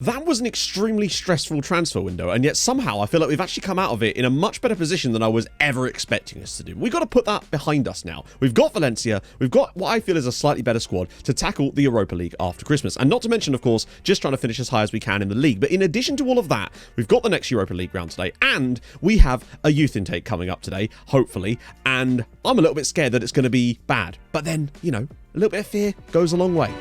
That was an extremely stressful transfer window, and yet somehow I feel like we've actually come out of it in a much better position than I was ever expecting us to do. We've got to put that behind us now. We've got Valencia, we've got what I feel is a slightly better squad to tackle the Europa League after Christmas. And not to mention, of course, just trying to finish as high as we can in the league. But in addition to all of that, we've got the next Europa League round today, and we have a youth intake coming up today, hopefully. And I'm a little bit scared that it's going to be bad. But then, you know, a little bit of fear goes a long way.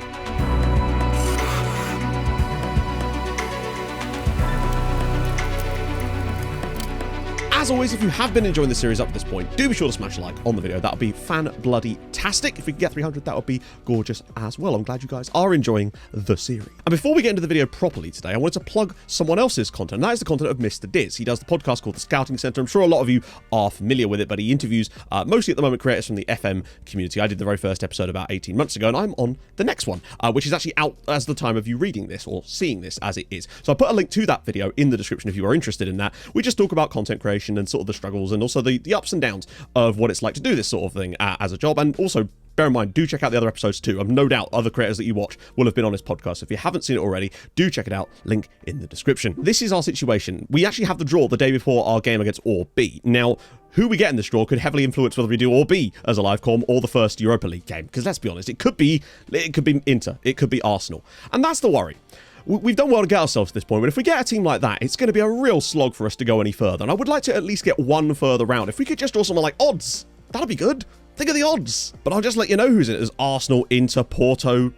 As always, if you have been enjoying the series up to this point, do be sure to smash a like on the video. That would be fan-bloody-tastic. If we can get 300, that would be gorgeous as well. I'm glad you guys are enjoying the series. And before we get into the video properly today, I wanted to plug someone else's content, and that is the content of Mr. Diz. He does the podcast called The Scouting Centre. I'm sure a lot of you are familiar with it, but he interviews mostly at the moment creators from the FM community. I did the very first episode about 18 months ago, and I'm on the next one, which is actually out as the time of you reading this or seeing this as it is. So I put a link to that video in the description if you are interested in that. We just talk about content creation and sort of the struggles and also the ups and downs of what it's like to do this sort of thing as a job. And also, bear in mind, do check out the other episodes too. I've no doubt other creators that you watch will have been on this podcast. So if you haven't seen it already, do check it out. Link in the description. This is our situation. We actually have the draw the day before our game against ORB. Now, who we get in this draw could heavily influence whether we do ORB as a live comm or the first Europa League game. Because let's be honest, it could be Inter, it could be Arsenal. And that's the worry. We've done well to get ourselves to this point, but if we get a team like that, it's going to be a real slog for us to go any further. And I would like to at least get one further round. If we could just draw someone like odds, that'd be good. Think of the odds. But I'll just let you know who's in it. There's Arsenal, Inter, Porto,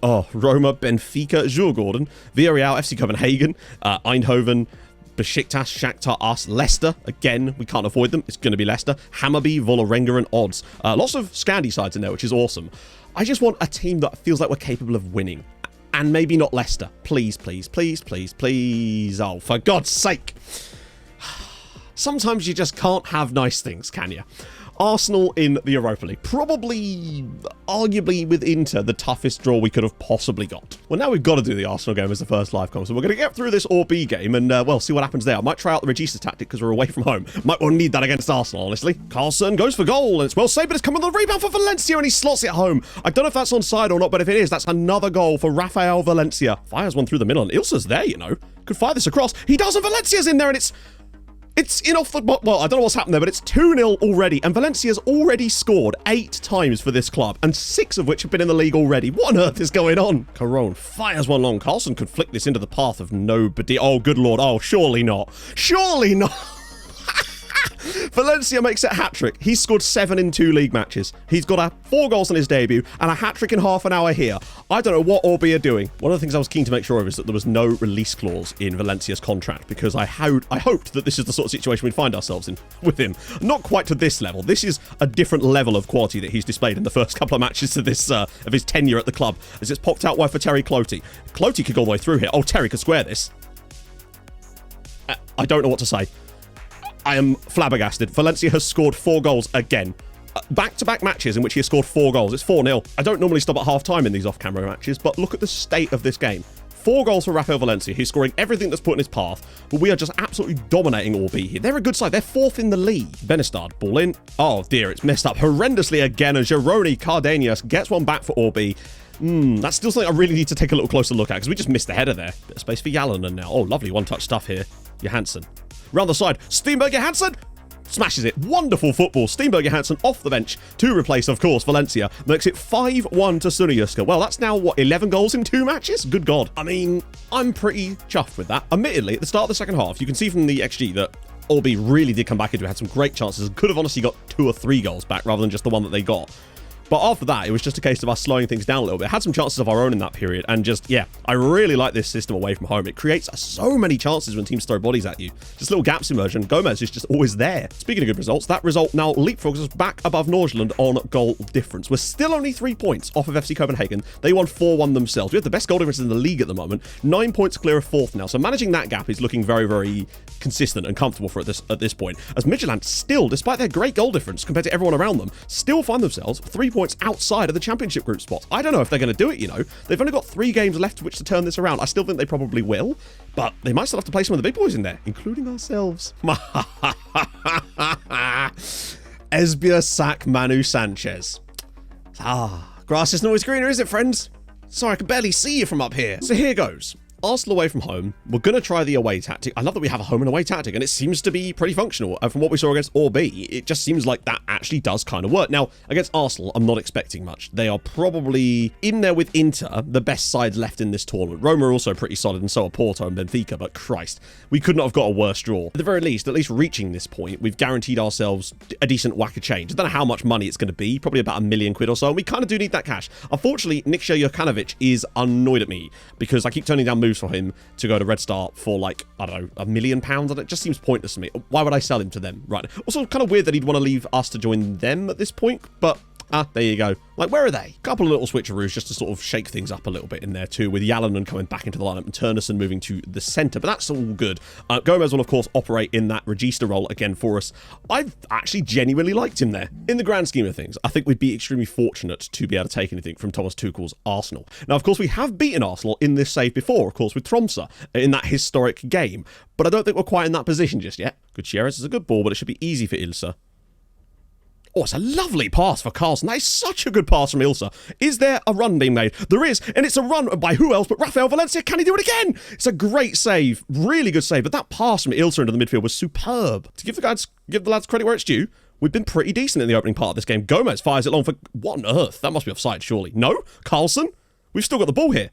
Roma, Benfica, Djurgården, Villarreal, FC Copenhagen, Eindhoven, Besiktas, Shakhtar, us, Leicester. Again, we can't avoid them. It's going to be Leicester. Hammarby, Vålerenga, and odds. Lots of Scandi sides in there, which is awesome. I just want a team that feels like we're capable of winning. And maybe not Leicester. Please, please, please, please, please. Oh, for God's sake. Sometimes you just can't have nice things, can you? Arsenal in the Europa League. Probably, arguably, with Inter, the toughest draw we could have possibly got. Well, now we've got to do the Arsenal game as the first live comm, so we're going to get through this ORB game and, well, see what happens there. I might try out the Regista tactic because we're away from home. Might well need that against Arsenal, honestly. Carlson goes for goal, and it's well saved, but it's coming on the rebound for Valencia, and he slots it home. I don't know if that's onside or not, but if it is, that's another goal for Rafael Valencia. Fires one through the middle, and Ilsa's there, you know. Could fire this across. He does, and Valencia's in there, and it's in off the... Well, I don't know what's happened there, but it's 2-0 already, and Valencia's already scored 8 times for this club, and 6 of which have been in the league already. What on earth is going on? Caron fires one long. Carlson could flick this into the path of nobody. Oh, good lord. Oh, surely not. Surely not. Valencia makes it a hat-trick. He's scored 7 in 2 league matches. He's got 4 goals on his debut and a hat-trick in half an hour here. I don't know what ORB are doing. One of the things I was keen to make sure of is that there was no release clause in Valencia's contract, because I hoped that this is the sort of situation we'd find ourselves in with him. Not quite to this level. This is a different level of quality that he's displayed in the first couple of matches of this of his tenure at the club, as it's popped out wide for Terry Clotey. Clotey could go all the way through here. Oh, Terry could square this. I don't know what to say. I am flabbergasted. Valencia has scored 4 goals again. Back-to-back matches in which he has scored 4 goals. It's 4-0. I don't normally stop at half-time in these off-camera matches, but look at the state of this game. 4 goals for Rafael Valencia. He's scoring everything that's put in his path, but we are just absolutely dominating ORB here. They're a good side. They're 4th in the league. Benestad, ball in. Oh, dear, it's messed up horrendously again, and Gironi Cardenas gets one back for ORB. That's still something I really need to take a little closer look at, because we just missed the header there. Bit of space for Jalonen now. Oh, lovely one-touch stuff here. Johansson. Round the side, Steenberg Johansson smashes it. Wonderful football. Steenberg Johansson off the bench to replace, of course, Valencia. Makes it 5-1 to Sunayuska. Well, that's now, what, 11 goals in 2 matches? Good God. I mean, I'm pretty chuffed with that. Admittedly, at the start of the second half, you can see from the XG that ORB really did come back into it. Had some great chances and could have honestly got 2 or 3 goals back rather than just the one that they got. But after that, it was just a case of us slowing things down a little bit. Had some chances of our own in that period. And just, yeah, I really like this system away from home. It creates so many chances when teams throw bodies at you. Just little gaps emerge, and Gomez is just always there. Speaking of good results, that result now leapfrogs us back above Nordsjælland on goal difference. We're still only 3 points off of FC Copenhagen. They won 4-1 themselves. We have the best goal difference in the league at the moment. 9 points clear of 4th now. So managing that gap is looking very, very consistent and comfortable for at this point. As Midtjylland still, despite their great goal difference compared to everyone around them, still find themselves 3 points outside of the championship group spots. I don't know if they're going to do it, you know. They've only got 3 games left to which to turn this around. I still think they probably will, but they might still have to play some of the big boys in there, including ourselves. Esbjerg sack Manu Sanchez. Grass isn't always greener, is it, friends? Sorry, I can barely see you from up here. So here goes. Arsenal away from home. We're going to try the away tactic. I love that we have a home and away tactic, and it seems to be pretty functional. From what we saw against Orb, it just seems like that actually does kind of work. Now, against Arsenal, I'm not expecting much. They are probably in there with Inter, the best sides left in this tournament. Roma are also pretty solid, and so are Porto and Benfica, but Christ, we could not have got a worse draw. At the very least, at least reaching this point, we've guaranteed ourselves a decent whack of change. I don't know how much money it's going to be, probably about £1 million or so, and we kind of do need that cash. Unfortunately, Nikša is annoyed at me because I keep turning down moves for him to go to Red Star for like, I don't know, £1 million, and it just seems pointless to me. Why would I sell him to them? Right. Also, kind of weird that he'd want to leave us to join them at this point, but there you go. Like, where are they? Couple of little switcheroos just to sort of shake things up a little bit in there too, with Yalanen coming back into the lineup and Turnison moving to the centre, but that's all good. Gomez will, of course, operate in that Regista role again for us. I've actually genuinely liked him there. In the grand scheme of things, I think we'd be extremely fortunate to be able to take anything from Thomas Tuchel's Arsenal. Now, of course, we have beaten Arsenal in this save before, of course, with Tromsø in that historic game, but I don't think we're quite in that position just yet. Gutierrez is a good ball, but it should be easy for Ilse. Oh, it's a lovely pass for Carlson. That is such a good pass from Ilse. Is there a run being made? There is, and it's a run by who else but Rafael Valencia. Can he do it again? It's a great save. Really good save, but that pass from Ilse into the midfield was superb. To give the lads credit where it's due, we've been pretty decent in the opening part of this game. Gomez fires it long for... What on earth? That must be offside, surely. No? Carlson? We've still got the ball here.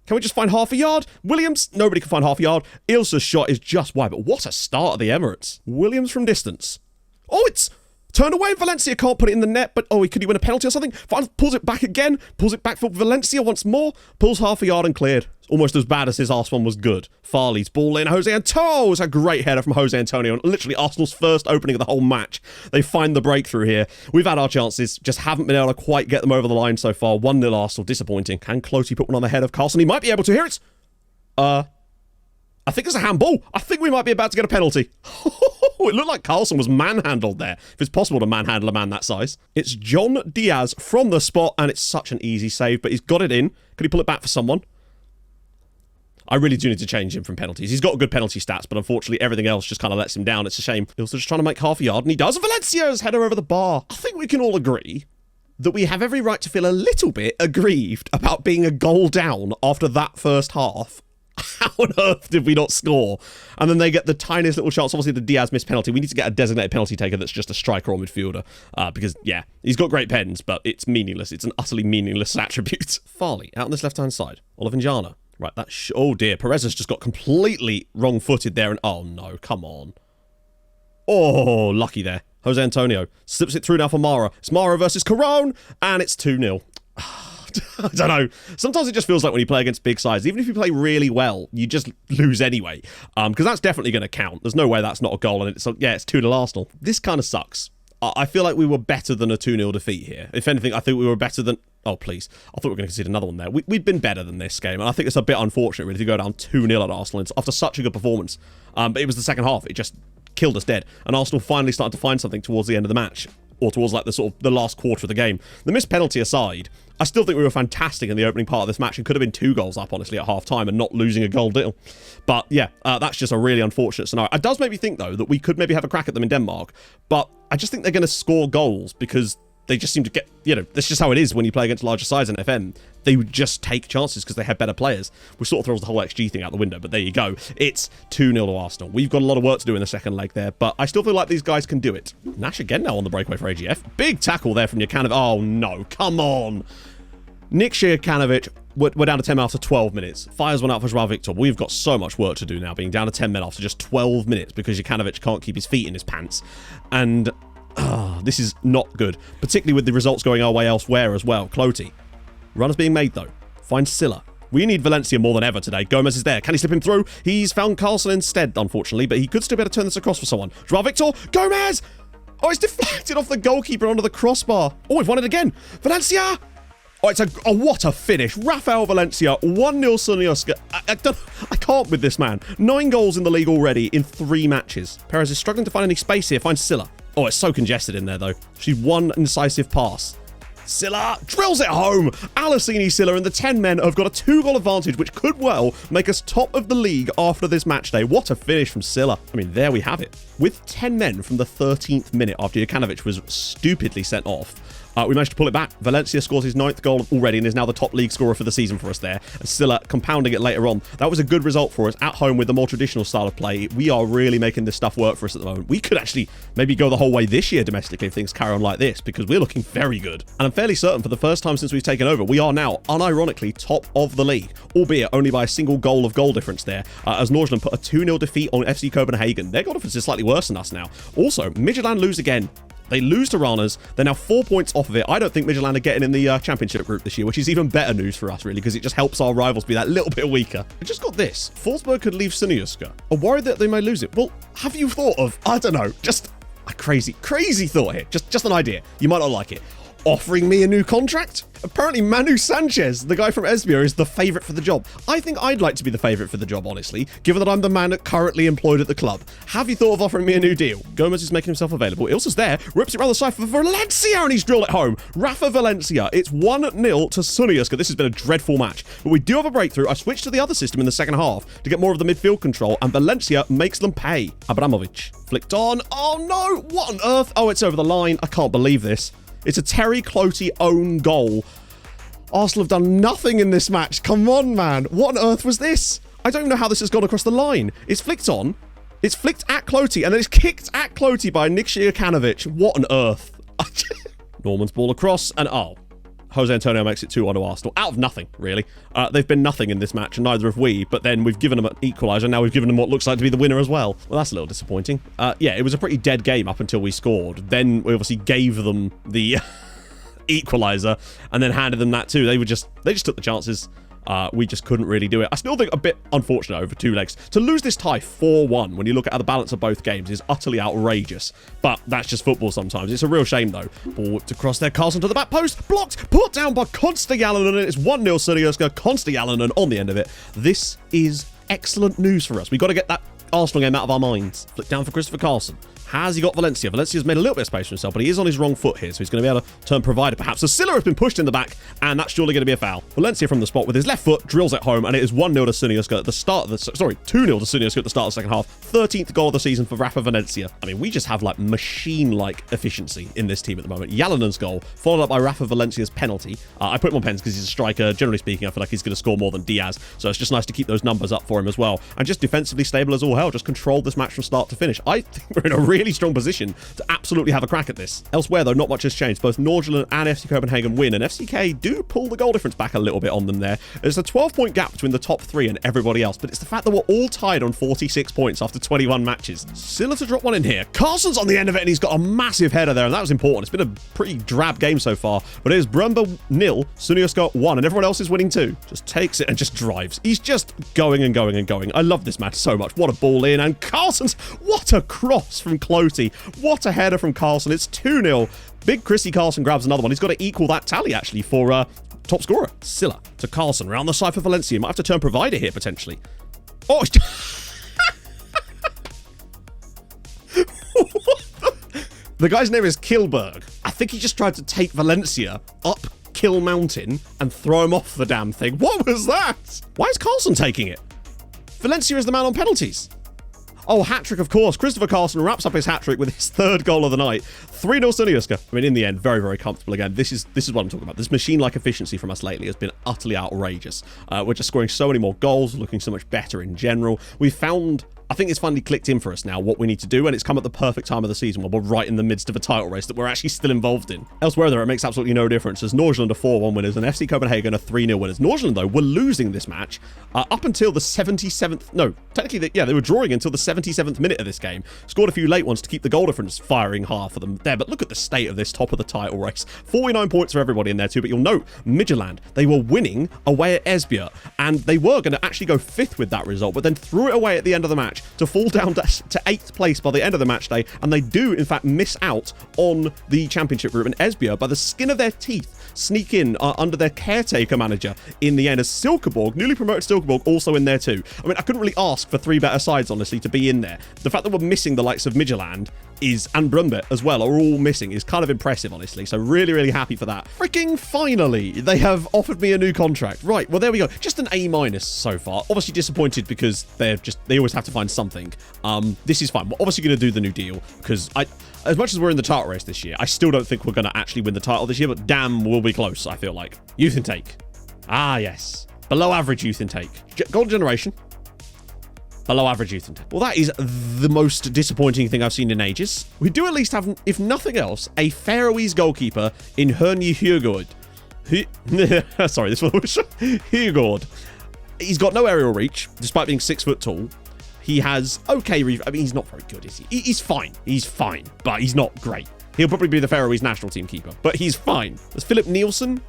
Can we just find half a yard? Williams? Nobody can find half a yard. Ilse's shot is just wide, but what a start at the Emirates. Williams from distance. Oh, it's... turned away. Valencia can't put it in the net, but could he win a penalty or something? Pulls it back again, pulls it back for Valencia once more, pulls half a yard and cleared. It's almost as bad as his last one was good. Farley's ball in. Jose Antonio. It's a great header from Jose Antonio, and literally Arsenal's first opening of the whole match. They find the breakthrough here. We've had our chances, just haven't been able to quite get them over the line so far. 1-0 Arsenal, disappointing. Can Clotty put one on the head of Carlson? He might be able to. Here it's... I think it's a handball. I think we might be about to get a penalty. It looked like Carlson was manhandled there. If it's possible to manhandle a man that size. It's John Diaz from the spot, and it's such an easy save, but he's got it in. Could he pull it back for someone? I really do need to change him from penalties. He's got good penalty stats, but unfortunately everything else just kind of lets him down. It's a shame. He's also just trying to make half a yard, and he does. Valencia's header over the bar. I think we can all agree that we have every right to feel a little bit aggrieved about being a goal down after that first half. How on earth did we not score? And then they get the tiniest little chance. Obviously, the Diaz missed penalty. We need to get a designated penalty taker that's just a striker or midfielder. Because, yeah, he's got great pens, but it's meaningless. It's an utterly meaningless attribute. Farley, out on this left-hand side. Olivenjana. Right, oh, dear. Perez has just got completely wrong-footed there. And oh, no, come on. Oh, lucky there. Jose Antonio slips it through now for Mara. It's Mara versus Carone, and it's 2-0. I don't know. Sometimes it just feels like when you play against big sides, even if you play really well, you just lose anyway. Because that's definitely going to count. There's no way that's not a goal. And it's 2-0 Arsenal. This kind of sucks. I feel like we were better than a 2-0 defeat here. If anything, I think we were better than... Oh, please. I thought we were going to concede another one there. We'd been better than this game. And I think it's a bit unfortunate, really, to go down 2-0 at Arsenal after such a good performance. But it was the second half. It just killed us dead. And Arsenal finally started to find something towards the end of the match. Or towards like the last quarter of the game. The missed penalty aside, I still think we were fantastic in the opening part of this match and could have been 2 goals up, honestly, at half-time and not losing a goal deal. But yeah, that's just a really unfortunate scenario. It does make me think, though, that we could maybe have a crack at them in Denmark, but I just think they're going to score goals because they just seem to get, that's just how it is when you play against larger sides in FM. They would just take chances because they have better players. Which sort of throws the whole XG thing out the window, but there you go. It's 2-0 to Arsenal. We've got a lot of work to do in the second leg there, but I still feel like these guys can do it. Nash again now on the breakaway for AGF. Big tackle there from Jokanovic. Oh, no. Come on. Nikša Jokanovic, we're down to 10 men after 12 minutes. Fires one out for Joao Victor. We've got so much work to do now, being down to 10 men after just 12 minutes because Jokanovic can't keep his feet in his pants. And... this is not good, particularly with the results going our way elsewhere as well. Clotty. Runners being made, though. Find Silla. We need Valencia more than ever today. Gomez is there. Can he slip him through? He's found Carlson instead, unfortunately, but he could still be able to turn this across for someone. Joao Victor. Gomez! Oh, it's deflected off the goalkeeper onto the crossbar. Oh, we've won it again. Valencia! Oh, it's what a finish. Rafael Valencia, 1-0 Sunioska. I can't with this man. 9 goals in the league already in 3 matches. Perez is struggling to find any space here. Finds Silla. Oh, it's so congested in there, though. She's one incisive pass. Silla drills it home. Alessini Silla and the 10 men have got a 2-goal advantage, which could well make us top of the league after this match day. What a finish from Silla. I mean, there we have it. With 10 men from the 13th minute after Jokanovic was stupidly sent off, We managed to pull it back. Valencia scores his 9th goal already and is now the top league scorer for the season for us there. And Silla compounding it later on. That was a good result for us at home with the more traditional style of play. We are really making this stuff work for us at the moment. We could actually maybe go the whole way this year domestically if things carry on like this, because we're looking very good. And I'm fairly certain for the first time since we've taken over, we are now unironically top of the league, albeit only by a single goal of goal difference there, as Nordsjælland put a 2-0 defeat on FC Copenhagen. Their goal difference is slightly worse than us now. Also, Midtjylland lose again. They lose to Randers. They're now 4 points off of it. I don't think Midtjylland are getting in the championship group this year, which is even better news for us, really, because it just helps our rivals be that little bit weaker. I just got this. Forsberg could leave SecondYellowCard. I'm worried that they may lose it. Well, have you thought of, I don't know, just a crazy thought here. Just an idea. You might not like it. Offering me a new contract? Apparently Manu Sanchez, the guy from Esbjerg, is the favourite for the job. I think I'd like to be the favourite for the job, honestly, given that I'm the man currently employed at the club. Have you thought of offering me a new deal? Gomez is making himself available. Ilsa's there, rips it around the side for Valencia, and he's drilled it home. Rafa Valencia. It's 1-0 to SecondYellowCard. This has been a dreadful match, but we do have a breakthrough. I switched to the other system in the second half to get more of the midfield control, and Valencia makes them pay. Abramovich flicked on. Oh no, what on earth? Oh, it's over the line. I can't believe this. It's a Terry Cloty own goal. Arsenal have done nothing in this match. Come on, man. What on earth was this? I don't even know how this has gone across the line. It's flicked on. It's flicked at Cloty, and then it's kicked at Cloty by Nick Jokanovic. What on earth? Norman's ball across, and oh. Jose Antonio makes it 2-1 to Arsenal. Out of nothing, really. They've been nothing in this match, and neither have we, but then we've given them an equaliser, now we've given them what looks like to be the winner as well. Well, that's a little disappointing. Yeah, it was a pretty dead game up until we scored. Then we obviously gave them the equaliser, and then handed them that too. They just took the chances. We just couldn't really do it. I still think a bit unfortunate over 2 legs. To lose this tie 4-1 when you look at the balance of both games is utterly outrageous. But that's just football sometimes. It's a real shame, though. Ball whipped across there. Carlson to the back post. Blocked. Put down by Konsta-Jalonen. It's 1-0 SecondYellowCard. Konsta-Jalonen on the end of it. This is excellent news for us. We've got to get that Arsenal game out of our minds. Flick down for Christopher Carlson. Has he got Valencia? Valencia's made a little bit of space for himself, but he is on his wrong foot here, so he's going to be able to turn provider perhaps. So Silla has been pushed in the back, and that's surely going to be a foul. Valencia from the spot with his left foot drills it home, and it is 1-0 to SecondYellowCard at the start of the... Sorry, 2-0 to SecondYellowCard at the start of the second half. 13th goal of the season for Rafa Valencia. I mean, we just have, like, machine-like efficiency in this team at the moment. Jalonen's goal, followed up by Rafa Valencia's penalty. I put him on pens because he's a striker. Generally speaking, I feel like he's going to score more than Diaz, so it's just nice to keep those numbers up for him as well. And just defensively stable as all hell. Just controlled this match from start to finish. I think we're in a really strong position to absolutely have a crack at this. Elsewhere, though, not much has changed. Both Nordsjælland and FC Copenhagen win, and FCK do pull the goal difference back a little bit on them there. There's a 12-point gap between the top 3 and everybody else, but it's the fact that we're all tied on 46 points after 21 matches. Silla to drop one in here. Carlson's on the end of it, and he's got a massive header there, and that was important. It's been a pretty drab game so far, but it is Brumba 0, SecondYellowCard 1, and everyone else is winning too. Just takes it and just drives. He's just going and going and going. I love this match so much. What a ball in, and Carlson's... What a cross from Cloty. What a header from Carlson. It's 2-0. Big Chrissy Carlson grabs another one. He's got to equal that tally, actually, for top scorer. Silla to Carlson. Round the side for Valencia. Might have to turn provider here, potentially. Oh, the guy's name is Kilberg. I think he just tried to take Valencia up Kill Mountain and throw him off the damn thing. What was that? Why is Carlson taking it? Valencia is the man on penalties. Oh, hat-trick, of course. Christopher Carlson wraps up his hat-trick with his 3rd goal of the night. 3-0 SecondYellowCard. I mean, in the end, very, very comfortable again. This is what I'm talking about. This machine-like efficiency from us lately has been utterly outrageous. We're just scoring so many more goals, looking so much better in general. We found... I think it's finally clicked in for us now what we need to do, and it's come at the perfect time of the season when we're right in the midst of a title race that we're actually still involved in. Elsewhere, though, it makes absolutely no difference, as Nordsjælland are 4-1 winners and FC Copenhagen are 3-0 winners. Nordsjælland, though, were losing this match up until the 77th... No, technically, they were drawing until the 77th minute of this game. Scored a few late ones to keep the goal difference firing hard for them there, but look at the state of this top of the title race. 49 points for everybody in there, too, but you'll note, Midtjylland, they were winning away at Esbjerg, and they were going to actually go 5th with that result, but then threw it away at the end of the match to fall down to 8th place by the end of the match day, and they do in fact miss out on the championship group, and Esbjerg by the skin of their teeth sneak in under their caretaker manager in the end as Silkeborg, newly promoted Silkeborg, also in there too. I mean, I couldn't really ask for 3 better sides, honestly, to be in there. The fact that we're missing the likes of Midtjylland and Brunbet as well are all missing is kind of impressive, honestly. So really, really happy for that. Freaking finally, they have offered me a new contract. Right, well, there we go. Just an A- so far. Obviously disappointed because they always have to find something. This is fine. We're obviously going to do the new deal because as much as we're in the title race this year, I still don't think we're going to actually win the title this year, but damn, we'll be close, I feel like. Youth intake. Ah, yes. Below average youth intake. Golden generation. Below average youth intake. Well, that is the most disappointing thing I've seen in ages. We do at least have, if nothing else, a Faroese goalkeeper in Herny Hugord. Sorry, this one was Hugord. He's got no aerial reach, despite being 6 foot tall. He has okay. I mean, he's not very good, is he? He's fine. He's fine, but he's not great. He'll probably be the Faroese national team keeper, but he's fine. There's Philip Nielsen.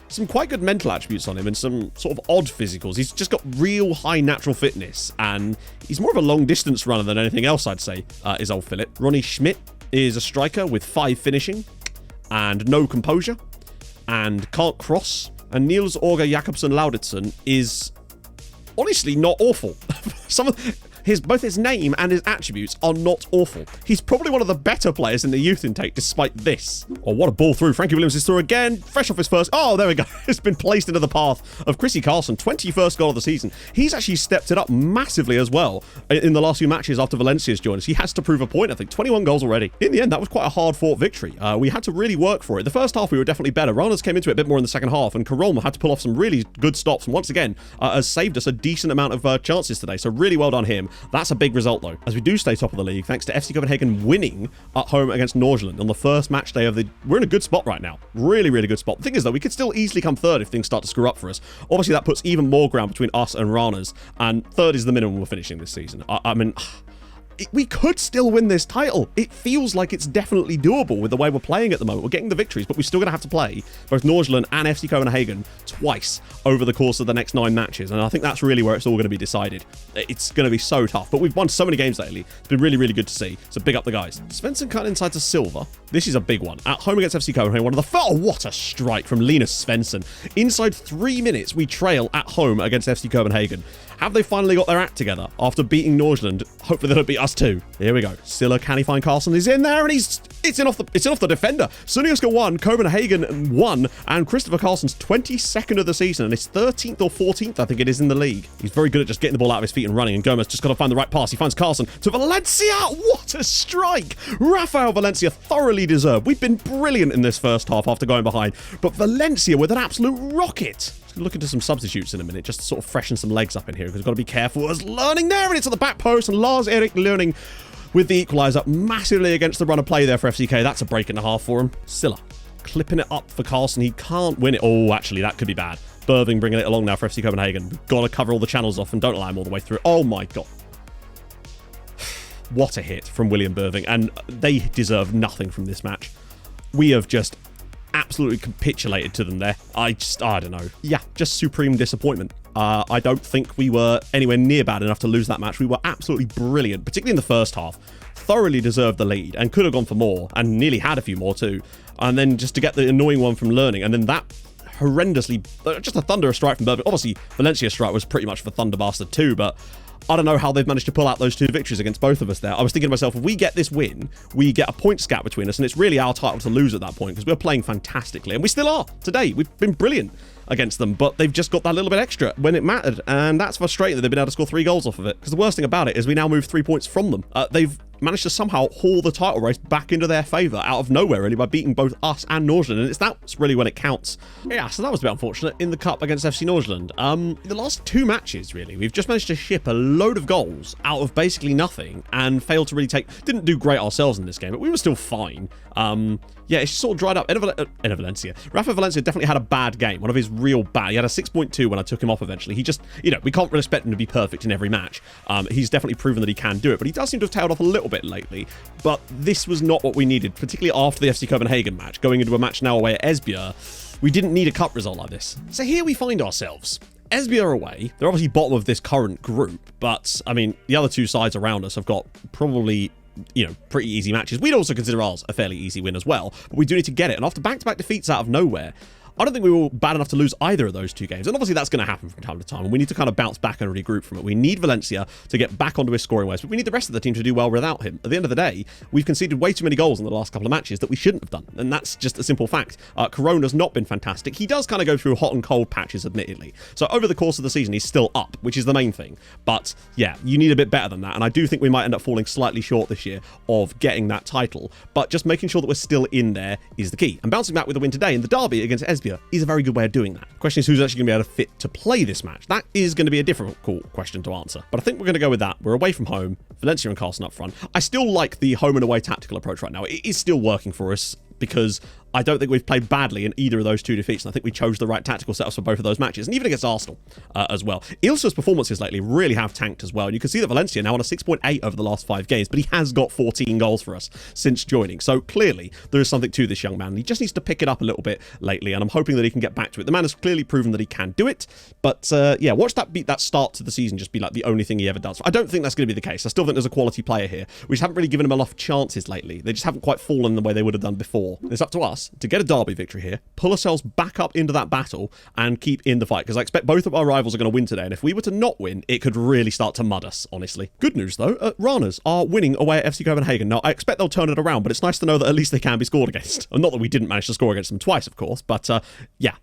Some quite good mental attributes on him and some sort of odd physicals. He's just got real high natural fitness, and he's more of a long distance runner than anything else, I'd say, is old Philip. Ronnie Schmidt is a striker with 5 finishing and no composure and can't cross. And Niels Orger Jakobsen Lauditsen is honestly not awful. Both his name and his attributes are not awful. He's probably one of the better players in the youth intake despite this. Oh, what a ball through. Frankie Williams is through again. Fresh off his first. Oh, there we go. It's been placed into the path of Chrissy Carlson. 21st goal of the season. He's actually stepped it up massively as well in the last few matches after Valencia's joined us. He has to prove a point, I think. 21 goals already. In the end, that was quite a hard-fought victory. We had to really work for it. The first half, we were definitely better. Ranas came into it a bit more in the second half, and Karolm had to pull off some really good stops. And once again, has saved us a decent amount of chances today. So really well done him. That's a big result, though, as we do stay top of the league thanks to FC Copenhagen winning at home against Nordsjælland on the first match day of the... We're in a good spot right now. Really, really good spot. The thing is, though, we could still easily come third if things start to screw up for us. Obviously, that puts even more ground between us and Ranas, and third is the minimum we're finishing this season. I mean... We could still win this title. It feels like it's definitely doable with the way we're playing at the moment. We're getting the victories, but we're still going to have to play both Nordsjælland and FC Copenhagen twice over the course of the next 9 matches. And I think that's really where it's all going to be decided. It's going to be so tough, but we've won so many games lately. It's been really, really good to see. So big up the guys. Svensson cut inside to Silva. This is a big one. At home against FC Copenhagen, one of the first... Oh, what a strike from Linus Svensson. Inside 3 minutes, we trail at home against FC Copenhagen. Have they finally got their act together after beating Nordsjælland? Hopefully they'll beat us too. Here we go. Silla, can he find Carlson? He's in there, and it's in off the defender. Sunioska 1, Copenhagen 1, and Christopher Carlson's 22nd of the season, and his 13th or 14th, I think it is, in the league. He's very good at just getting the ball out of his feet and running, and Gomez just got to find the right pass. He finds Carlson to Valencia. What a strike! Rafael Valencia thoroughly deserved. We've been brilliant in this first half after going behind, but Valencia with an absolute rocket. Look into some substitutes in a minute, just to sort of freshen some legs up in here, because we've got to be careful as Learning there, and it's at the back post, and Lars-Erik Learning with the equaliser massively against the run of play there for FCK. That's a break and a half for him. Silla clipping it up for Carlson. He can't win it. Oh, actually, that could be bad. Birving bringing it along now for FC Copenhagen. We've got to cover all the channels off and don't allow him all the way through. Oh my god. What a hit from William Birving, and they deserve nothing from this match. We have just absolutely capitulated to them there. I don't know. Yeah, just supreme disappointment. I don't think we were anywhere near bad enough to lose that match. We were absolutely brilliant, particularly in the first half. Thoroughly deserved the lead and could have gone for more, and nearly had a few more too. And then just to get the annoying one from Learning, and then that horrendously, just a thunderous strike from Birmingham. Obviously, Valencia's strike was pretty much for Thunder Bastard too, but I don't know how they've managed to pull out those 2 victories against both of us there. I was thinking to myself, if we get this win, we get a points gap between us, and it's really our title to lose at that point, because we're playing fantastically, and we still are today. We've been brilliant against them, but they've just got that little bit extra when it mattered, and that's frustrating that they've been able to score 3 goals off of it, because the worst thing about it is we now move 3 points from them. They've managed to somehow haul the title race back into their favour out of nowhere, really, by beating both us and Nordsjælland, and that's really when it counts. Yeah, so that was a bit unfortunate in the cup against FC Nordsjælland. In the last 2 matches, really, we've just managed to ship a load of goals out of basically nothing and failed to really didn't do great ourselves in this game, but we were still fine. Yeah, it's sort of dried up. Enner Valencia. Rafa Valencia definitely had a bad game. One of his real bad. He had a 6.2 when I took him off eventually. He just, we can't really expect him to be perfect in every match. He's definitely proven that he can do it, but he does seem to have tailed off a little bit lately. But this was not what we needed, particularly after the FC Copenhagen match. Going into a match now away at Esbjerg, we didn't need a cup result like this. So here we find ourselves. Esbjerg away. They're obviously bottom of this current group, but, I mean, the other 2 sides around us have got probably pretty easy matches. We'd also consider ours a fairly easy win as well, but we do need to get it. And after back-to-back defeats out of nowhere, I don't think we were bad enough to lose either of those 2 games. And obviously that's going to happen from time to time. And we need to kind of bounce back and regroup from it. We need Valencia to get back onto his scoring ways, but we need the rest of the team to do well without him. At the end of the day, we've conceded way too many goals in the last couple of matches that we shouldn't have done. And that's just a simple fact. Corona's not been fantastic. He does kind of go through hot and cold patches, admittedly. So over the course of the season, he's still up, which is the main thing. But yeah, you need a bit better than that. And I do think we might end up falling slightly short this year of getting that title. But just making sure that we're still in there is the key. And bouncing back with a win today in the derby against Esbjerg is a very good way of doing that. The question is who's actually going to be able to fit to play this match. That is going to be a difficult question to answer. But I think we're going to go with that. We're away from home. Valencia and Carlson up front. I still like the home and away tactical approach right now. It is still working for us because I don't think we've played badly in either of those 2 defeats, and I think we chose the right tactical setups for both of those matches, and even against Arsenal as well. Ilsa's performances lately really have tanked as well, and you can see that Valencia now on a 6.8 over the last 5 games, but he has got 14 goals for us since joining, so clearly there is something to this young man. He just needs to pick it up a little bit lately, and I'm hoping that he can get back to it. The man has clearly proven that he can do it, but yeah, watch that start to the season just be like the only thing he ever does. I don't think that's going to be the case. I still think there's a quality player here. We just haven't really given him enough chances lately. They just haven't quite fallen the way they would have done before. It's up to us to get a derby victory here, pull ourselves back up into that battle and keep in the fight, because I expect both of our rivals are going to win today, and if we were to not win, it could really start to mud us, honestly. Good news though, Ranas are winning away at FC Copenhagen. Now I expect they'll turn it around, but it's nice to know that at least they can be scored against. Not that we didn't manage to score against them twice, of course, but yeah,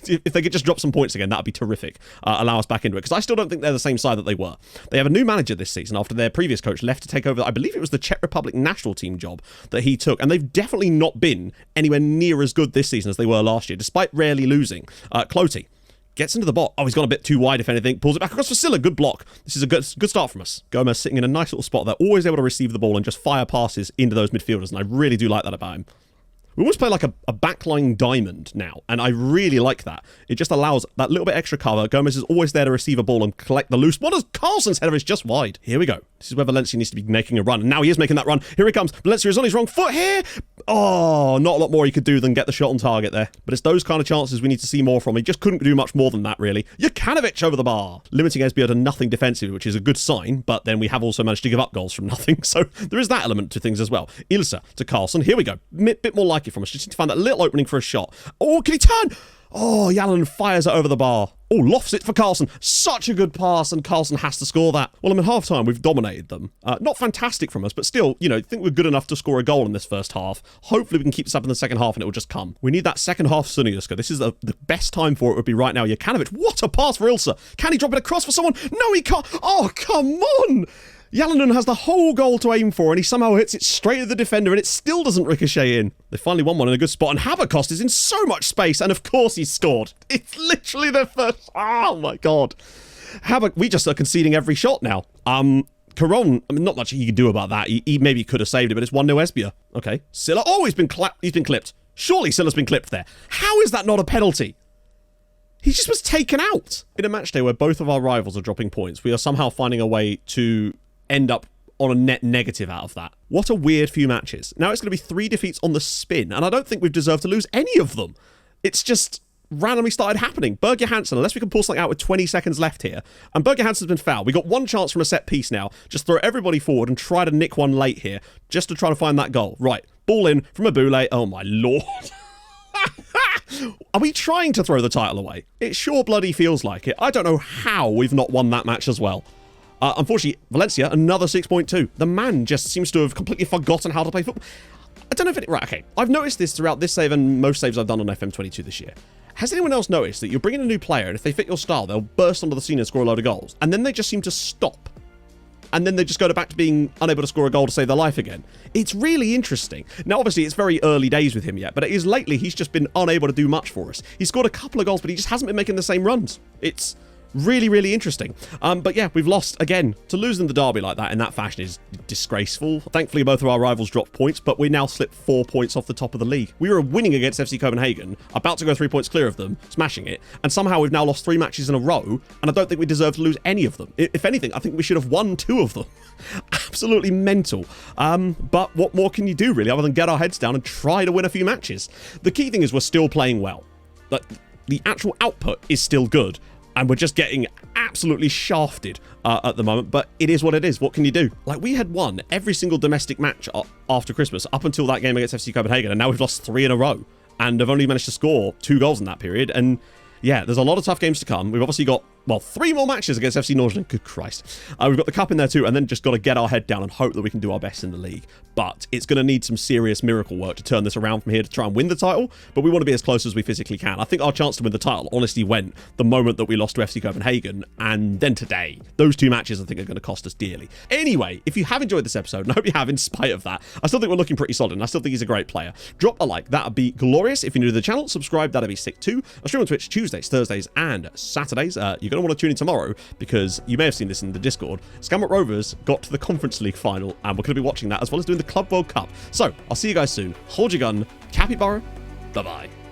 if they could just drop some points again, that'd be terrific. Allow us back into it, because I still don't think they're the same side that they were. They have a new manager this season after their previous coach left to take over, I believe it was the Czech Republic national team job that he took, and they've definitely not been anywhere near as good this season as they were last year, despite rarely losing. Cloty gets into the bot. Oh, he's gone a bit too wide, if anything. Pulls it back across for Silla. Good block. This is a good start from us. Gomez sitting in a nice little spot. They're always able to receive the ball and just fire passes into those midfielders, and I really do like that about him. We almost play like a backline diamond now, and I really like that. It just allows that little bit extra cover. Gomez is always there to receive a ball and collect the loose. What is Carlson's header is just wide. Here we go. This is where Valencia needs to be making a run, and now he is making that run. Here he comes. Valencia is on his wrong foot here. Oh, not a lot more he could do than get the shot on target there. But it's those kind of chances we need to see more from. He just couldn't do much more than that, really. Jokanovic over the bar. Limiting Esbjerg to nothing defensively, which is a good sign, but then we have also managed to give up goals from nothing, so there is that element to things as well. Ilsa to Carlson. Here we go. Bit more like it from us. Just need to find that little opening for a shot. Oh, can he turn? Oh, Yallen fires it over the bar. Oh, lofts it for Carlson. Such a good pass, and Carlson has to score that. Well, in half-time, we've dominated them. Not fantastic from us, but still, you know, I think we're good enough to score a goal in this first half. Hopefully, we can keep this up in the second half, and it will just come. We need that second half Sunniuska. This is the best time for it would be right now. Jokanovic, what a pass for Ilsa. Can he drop it across for someone? No, he can't. Oh, come on. Yalanen has the whole goal to aim for, and he somehow hits it straight at the defender, and it still doesn't ricochet in. They finally won one in a good spot, and Haverkost is in so much space, and of course he's scored. It's literally their first... Oh, my God. We just are conceding every shot now. Caron, I mean, not much he could do about that. He maybe could have saved it, but it's 1-0 Esbjerg. Okay. Silla. Oh, he's been clipped. Surely Silla's been clipped there. How is that not a penalty? He just was taken out. In a match day where both of our rivals are dropping points, we are somehow finding a way to end up on a net negative out of that. What a weird few matches. Now it's going to be 3 defeats on the spin, and I don't think we've deserved to lose any of them. It's just randomly started happening. Berger Hansen, unless we can pull something out with 20 seconds left here, and Berger Hansen's been fouled. We got one chance from a set piece now. Just throw everybody forward and try to nick one late here, just to try to find that goal. Right, ball in from Abule. Oh my lord. Are we trying to throw the title away? It sure bloody feels like it. I don't know how we've not won that match as well. Unfortunately, Valencia, another 6.2. The man just seems to have completely forgotten how to play football. I don't know if it... Right, okay. I've noticed this throughout this save and most saves I've done on FM22 this year. Has anyone else noticed that you're bringing a new player, and if they fit your style, they'll burst onto the scene and score a load of goals, and then they just seem to stop? And then they just go back to being unable to score a goal to save their life again. It's really interesting. Now, obviously, it's very early days with him yet, but it is lately he's just been unable to do much for us. He scored a couple of goals, but he just hasn't been making the same runs. It's really, really interesting. But yeah, we've lost again. To lose in the derby like that in that fashion is disgraceful. Thankfully, both of our rivals dropped points, but we now slip 4 points off the top of the league. We were winning against FC Copenhagen, about to go 3 points clear of them, smashing it, and somehow we've now lost 3 matches in a row, and I don't think we deserve to lose any of them. If anything, I think we should have won 2 of them. Absolutely mental. But what more can you do, really, other than get our heads down and try to win a few matches? The key thing is we're still playing well. The actual output is still good. And we're just getting absolutely shafted at the moment. But it is what it is. What can you do? Like, we had won every single domestic match after Christmas up until that game against FC Copenhagen. And now we've lost 3 in a row. and have only managed to score 2 goals in that period. And yeah, there's a lot of tough games to come. We've obviously got, well, 3 more matches against FC Nordic. Good Christ. We've got the cup in there too, and then just got to get our head down and hope that we can do our best in the league. But it's going to need some serious miracle work to turn this around from here to try and win the title, but we want to be as close as we physically can. I think our chance to win the title honestly went the moment that we lost to FC Copenhagen, and then today. Those 2 matches I think are going to cost us dearly. Anyway, if you have enjoyed this episode, and I hope you have in spite of that, I still think we're looking pretty solid, and I still think he's a great player. Drop a like, that would be glorious. If you're new to the channel, subscribe, that'd be sick too. I stream on Twitch Tuesdays, Thursdays, and Saturdays. You're going to want to tune in tomorrow, because you may have seen this in the Discord. Scammot Rovers got to the Conference League final, and we're going to be watching that as well as doing the Club World Cup. So, I'll see you guys soon. Hold your gun. Capybara. Bye-bye.